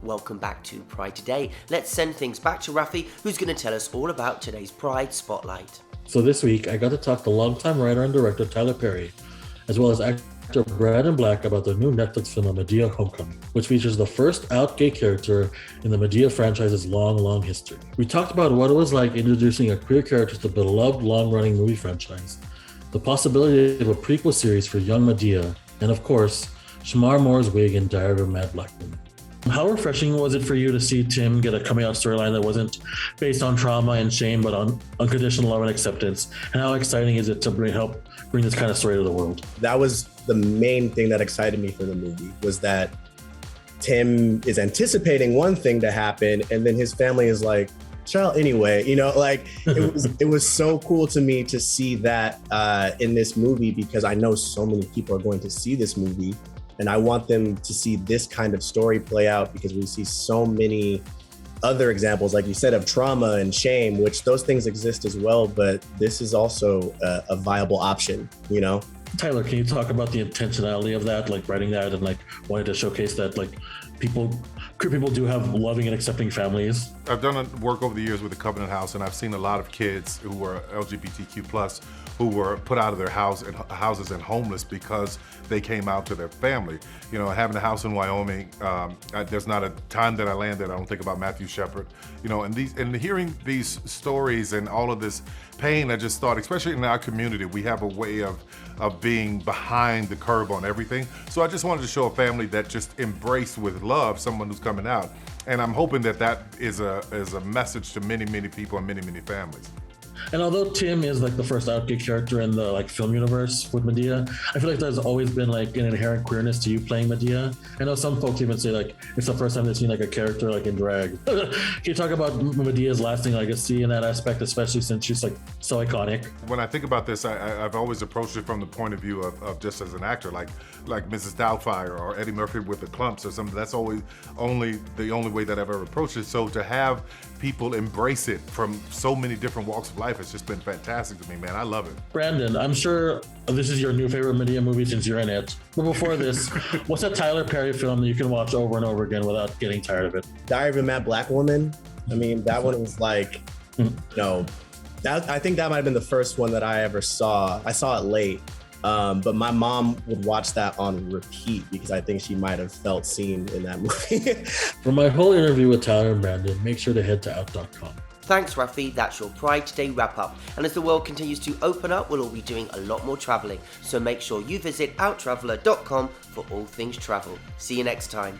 welcome back to Pride Today. Let's send things back to Raffy, who's going to tell us all about today's Pride Spotlight. So this week, I got to talk to longtime writer and director Tyler Perry, as well as actor Brandon Black about the new Netflix film Madea Homecoming, which features the first out gay character in the Madea franchise's long history. We talked about what it was like introducing a queer character to the beloved long-running movie franchise, the possibility of a prequel series for young Madea, and of course, Shamar Moore's wig in Diary of a Mad Black Woman. How refreshing was it for you to see Tim get a coming out storyline that wasn't based on trauma and shame, but on unconditional love and acceptance? And how exciting is it to help bring this kind of story to the world? That was the main thing that excited me for the movie, was that Tim is anticipating one thing to happen, and then his family is like, child, anyway, it was so cool to me to see that in this movie, because I know so many people are going to see this movie. And I want them to see this kind of story play out, because we see so many other examples, like you said, of trauma and shame, which those things exist as well. But this is also a viable option, Tyler, can you talk about the intentionality of that, like writing that and like wanting to showcase that like queer people do have loving and accepting families? I've done work over the years with the Covenant House, and I've seen a lot of kids who were LGBTQ+, who were put out of their houses and homeless because they came out to their family. Having a house in Wyoming, there's not a time that I land that I don't think about Matthew Shepard. And hearing these stories and all of this pain, I just thought, especially in our community, we have a way of being behind the curve on everything. So I just wanted to show a family that just embraced with love someone who's coming out. And I'm hoping that is a message to many, many people and many, many families. And although Tim is like the first out gay character in the film universe with Madea, I feel like there's always been like an inherent queerness to you playing Madea. I know some folks even say like it's the first time they've seen like a character like in drag. Can you talk about Medea's lasting legacy in that aspect, especially since she's like so iconic? When I think about this, I've always approached it from the point of view of just as an actor, like Mrs. Doubtfire or Eddie Murphy with the Clumps or something. That's always the only way that I've ever approached it. So to have people embrace it from so many different walks of life, it's just been fantastic to me, man. I love it. Brandon, I'm sure this is your new favorite Madea movie since you're in it. But before this, what's a Tyler Perry film that you can watch over and over again without getting tired of it? Diary of a Mad Black Woman. That one was like, I think that might have been the first one that I ever saw. I saw it late, but my mom would watch that on repeat because I think she might have felt seen in that movie. For my whole interview with Tyler and Brandon, make sure to head to out.com. Thanks, Raffy. That's your Pride Today wrap-up. And as the world continues to open up, we'll all be doing a lot more travelling. So make sure you visit outtraveller.com for all things travel. See you next time.